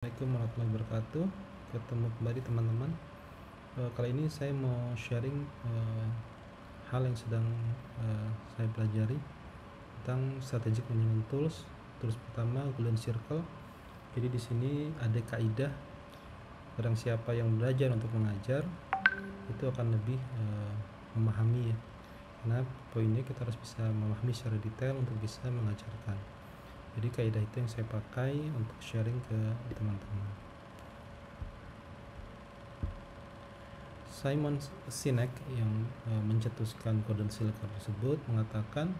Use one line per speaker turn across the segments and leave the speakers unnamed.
Assalamualaikum warahmatullahi wabarakatuh. Ketemu kembali teman-teman. Kali ini saya mau sharing hal yang sedang saya pelajari tentang strategic management tools. Tools pertama Golden Circle. Jadi di sini ada kaidah, barang siapa yang belajar untuk mengajar itu akan lebih memahami ya. Karena poinnya kita harus bisa memahami secara detail untuk bisa mengajarkan. Jadi kaidah itu yang saya pakai untuk sharing ke teman-teman. Simon Sinek yang mencetuskan Golden Circle tersebut mengatakan,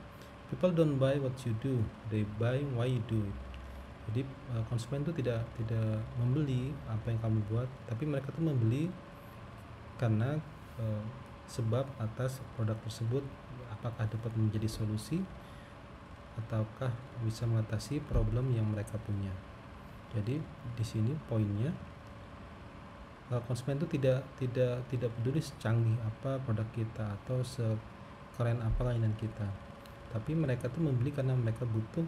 people don't buy what you do, they buy why you do it. Jadi konsumen itu tidak membeli apa yang kamu buat, tapi mereka tuh membeli karena sebab atas produk tersebut, apakah dapat menjadi solusi ataukah bisa mengatasi problem yang mereka punya. Jadi di sini poinnya, konsumen itu tidak peduli secanggih apa produk kita atau sekeren apa layanan kita, tapi mereka tuh membeli karena mereka butuh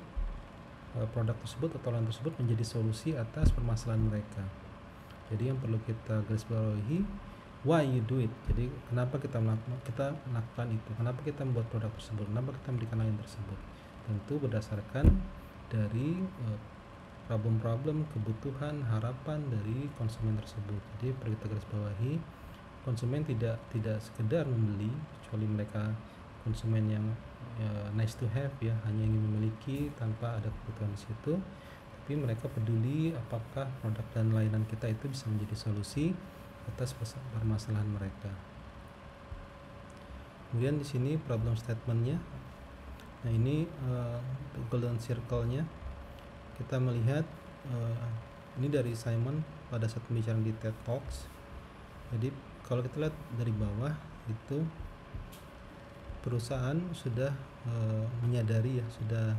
produk tersebut atau layanan tersebut menjadi solusi atas permasalahan mereka. Jadi yang perlu kita garis bawahi, why you do it. Jadi kenapa kita melakukan itu, kenapa kita membuat produk tersebut, kenapa kita memberikan layanan tersebut. Tentu berdasarkan dari problem-problem, kebutuhan, harapan dari konsumen tersebut. Jadi perlu kita garis bawahi, konsumen tidak sekedar membeli, kecuali mereka konsumen yang nice to have ya, hanya ingin memiliki tanpa ada kebutuhan di situ. Tapi mereka peduli apakah produk dan layanan kita itu bisa menjadi solusi atas permasalahan mereka. Kemudian di sini problem statement-nya. Nah ini Golden Circle-nya. Kita melihat ini dari Simon pada saat pembicaraan di TED Talks. Jadi kalau kita lihat dari bawah itu perusahaan sudah menyadari ya, sudah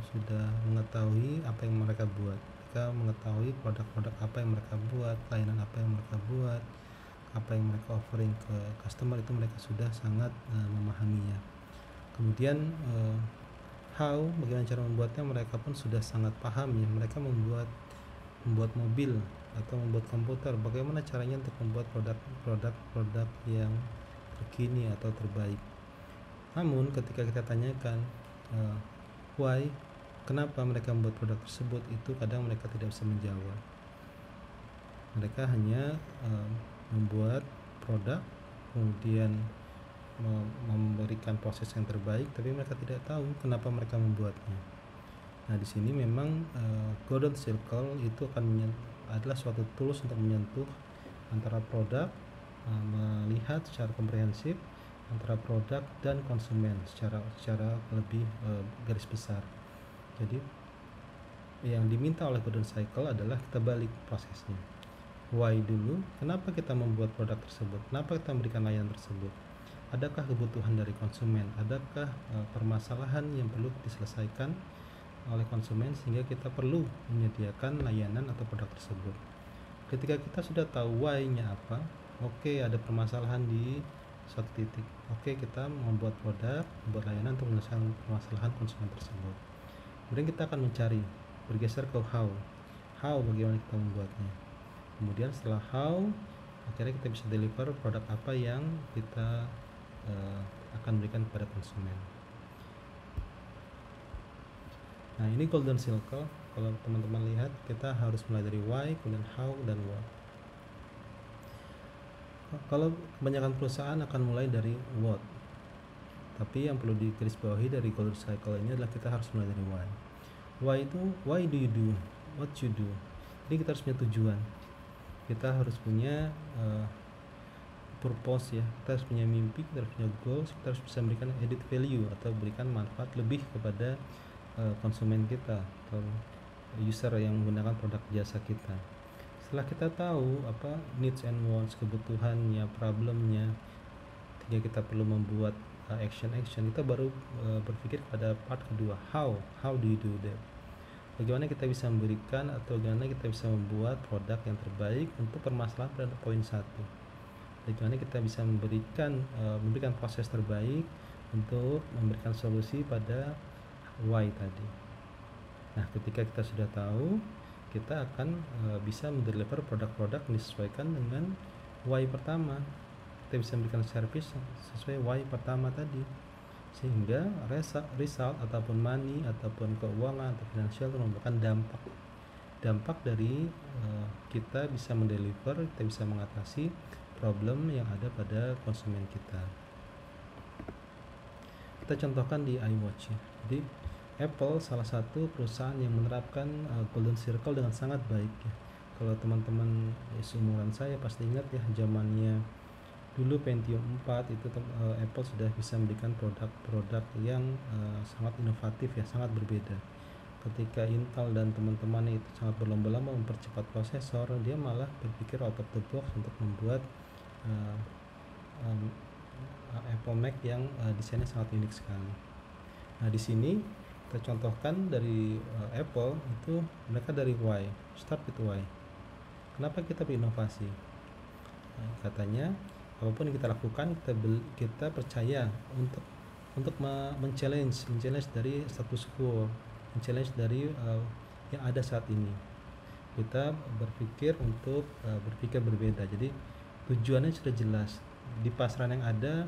mengetahui apa yang mereka buat. Mereka mengetahui produk-produk apa yang mereka buat, layanan apa yang mereka buat, apa yang mereka offering ke customer, itu mereka sudah sangat memahaminya. Kemudian bagaimana cara membuatnya, mereka pun sudah sangat paham ya. Mereka membuat mobil atau membuat komputer, bagaimana caranya untuk membuat produk yang terkini atau terbaik. Namun ketika kita tanyakan why, kenapa mereka membuat produk tersebut, itu kadang mereka tidak bisa menjawab. Mereka hanya membuat produk, kemudian memberikan proses yang terbaik, tapi mereka tidak tahu kenapa mereka membuatnya. Nah di sini memang Golden Circle itu adalah suatu tools untuk menyentuh antara produk, melihat secara komprehensif antara produk dan konsumen secara lebih garis besar. Jadi yang diminta oleh Golden Circle adalah kita balik prosesnya. Why dulu, kenapa kita membuat produk tersebut, kenapa kita memberikan layanan tersebut, adakah kebutuhan dari konsumen, adakah permasalahan yang perlu diselesaikan oleh konsumen sehingga kita perlu menyediakan layanan atau produk tersebut. Ketika kita sudah tahu why-nya apa, oke, ada permasalahan di suatu titik, oke, kita membuat produk, membuat layanan untuk menyelesaikan permasalahan konsumen tersebut. Kemudian kita akan mencari, bergeser ke how, bagaimana kita membuatnya. Kemudian setelah how, akhirnya kita bisa deliver produk apa yang kita akan berikan kepada konsumen. Nah ini Golden Circle. Kalau teman-teman lihat, kita harus mulai dari why, kemudian how, dan what. Kalau kebanyakan perusahaan akan mulai dari what, tapi yang perlu digarisbawahi dari Golden Circle ini adalah kita harus mulai dari why. Why itu, why do you do what you do. Jadi kita harus punya tujuan, kita harus punya purpose ya, kita harus punya mimpi, kita harus punya goals, kita harus bisa memberikan added value atau berikan manfaat lebih kepada konsumen kita atau user yang menggunakan produk jasa kita. Setelah kita tahu apa needs and wants, kebutuhannya, problemnya, sehingga kita perlu membuat action, kita baru berpikir pada part kedua, how do you do that. Bagaimana kita bisa memberikan atau bagaimana kita bisa membuat produk yang terbaik untuk permasalahan pada poin 1. Bagaimana kita bisa memberikan proses terbaik untuk memberikan solusi pada why tadi. Nah ketika kita sudah tahu, kita akan bisa mendeliver produk-produk yang disesuaikan dengan why pertama. Kita bisa memberikan service sesuai why pertama tadi, sehingga result ataupun money ataupun keuangan atau finansial itu merupakan dampak dari kita bisa mendeliver, kita bisa mengatasi problem yang ada pada konsumen kita. Kita contohkan di iWatch ya. Jadi Apple salah satu perusahaan yang menerapkan Golden Circle dengan sangat baik ya. Kalau teman-teman seumuran saya pasti ingat ya, zamannya dulu Pentium 4 itu Apple sudah bisa memberikan produk-produk yang sangat inovatif ya, sangat berbeda. Ketika Intel dan teman-teman itu sangat berlomba-lomba mempercepat prosesor, dia malah berpikir out of the box untuk membuat Apple Mac yang desainnya sangat unik sekali. Nah, di sini kita contohkan dari Apple itu, mereka dari why, start with why. Kenapa kita berinovasi? Katanya apapun yang kita lakukan, kita percaya untuk men-challenge dari status quo, men-challenge dari yang ada saat ini. Kita berpikir untuk berpikir berbeda. Jadi tujuannya sudah jelas, di pasaran yang ada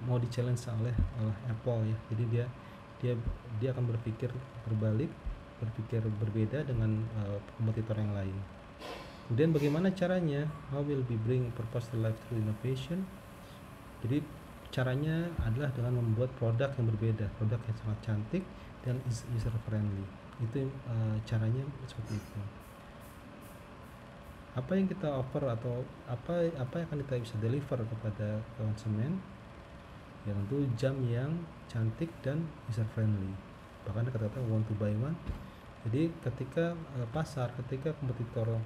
mau di-challenge oleh Apple ya. Jadi dia akan berpikir berbalik, berpikir berbeda dengan kompetitor yang lain. Kemudian bagaimana caranya? How will we bring purpose to life through innovation? Jadi caranya adalah dengan membuat produk yang berbeda, produk yang sangat cantik dan user friendly. Itu caranya seperti itu. Apa yang kita offer atau apa yang akan kita bisa deliver kepada konsumen? Ya tentu jam yang cantik dan user friendly. Bahkan kata-kata want to buy one. Jadi ketika ketika kompetitor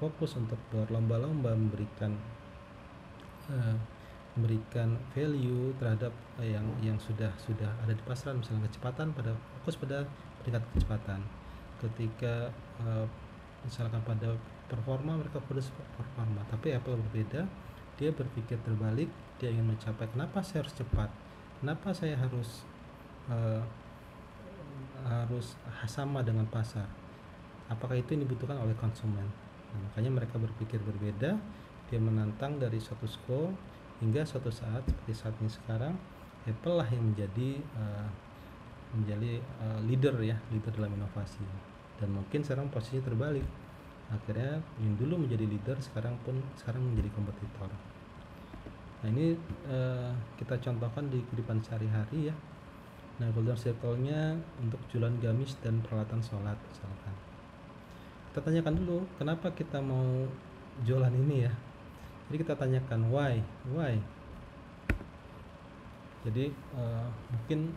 fokus untuk berlomba-lomba memberikan value terhadap yang sudah ada di pasaran, misalnya kecepatan, fokus pada tingkat kecepatan. Ketika misalkan pada performa, mereka fokus performa. Tapi Apple berbeda, dia berpikir terbalik, dia ingin mencapai kenapa saya harus cepat, kenapa saya harus sama dengan pasar, apakah itu yang dibutuhkan oleh konsumen. Nah, makanya mereka berpikir berbeda, dia menantang dari status quo hingga suatu saat seperti saat ini sekarang, Apple lah yang menjadi leader dalam inovasi. Dan mungkin sekarang posisinya terbalik, akhirnya yang dulu menjadi leader sekarang menjadi kompetitor. Nah, ini kita contohkan di kehidupan sehari-hari ya. Nah, Golden Circle-nya untuk jualan gamis dan peralatan sholat misalkan. Kita tanyakan dulu kenapa kita mau jualan ini ya. Jadi kita tanyakan why. Jadi mungkin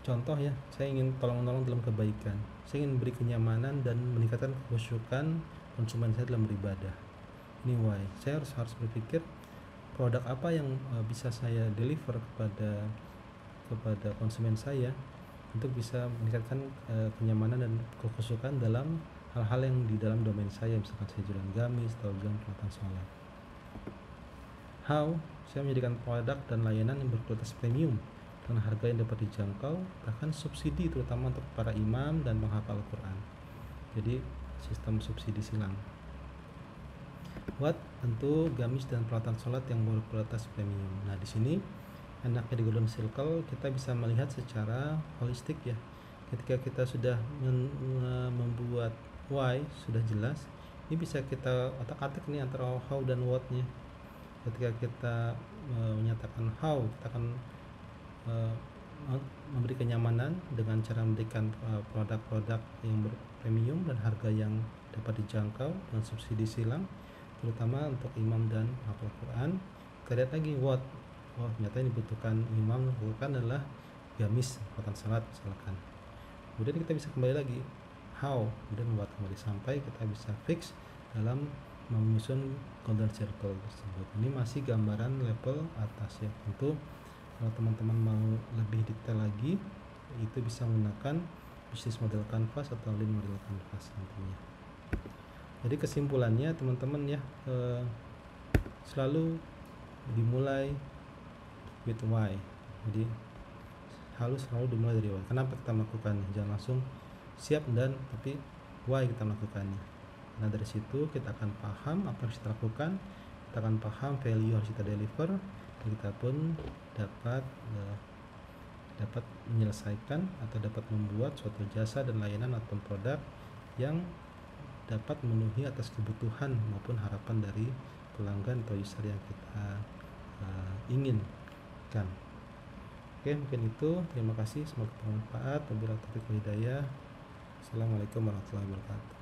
contoh ya, saya ingin tolong-menolong dalam kebaikan, saya ingin beri kenyamanan dan meningkatkan kekhusyukan konsumen saya dalam beribadah. Ini why. Saya harus berpikir produk apa yang bisa saya deliver kepada konsumen saya untuk bisa meningkatkan kenyamanan dan kekhusyukan dalam hal-hal yang di dalam domain saya, misalkan saya jualan gamis atau jualan peralatan sholat. How, saya menjadikan produk dan layanan yang berkualitas premium dengan harga yang dapat dijangkau, bahkan subsidi terutama untuk para imam dan penghafal Al-Quran. Jadi sistem subsidi silang. What, tentu gamis dan peralatan sholat yang berkualitas premium. Nah, di sini enaknya di Golden Circle kita bisa melihat secara holistik ya. Ketika kita sudah membuat why sudah jelas, ini bisa kita otak-atik nih antara how dan what-nya. Ketika kita menyatakan how, kita akan memberi kenyamanan dengan cara memberikan produk-produk yang berpremium dan harga yang dapat dijangkau dengan subsidi silang, terutama untuk imam dan hafal Quran. Kita lihat lagi what. Oh, ternyata yang dibutuhkan imam Quran adalah gamis peralatan salat misalkan. Kemudian kita bisa kembali lagi how, kemudian membuat kembali sampai kita bisa fix dalam menyusun Golden Circle tersebut. Ini masih gambaran level atas ya. Tentu kalau teman-teman mau lebih detail lagi, itu bisa menggunakan bisnis model canvas atau lean model canvas nantinya. Jadi kesimpulannya teman-teman ya, selalu dimulai with why. Jadi harus selalu dimulai dari why. Kenapa kita melakukan? Jangan langsung siap tapi why kita melakukannya. Nah dari situ kita akan paham apa yang harus kita lakukan, kita akan paham value yang harus kita deliver, dan kita pun dapat menyelesaikan atau dapat membuat suatu jasa dan layanan atau produk yang dapat memenuhi atas kebutuhan maupun harapan dari pelanggan atau user yang kita inginkan. Oke, mungkin itu. Terima kasih, semoga bermanfaat. Wabillahi taufiq wal hidayah. Assalamualaikum warahmatullahi wabarakatuh.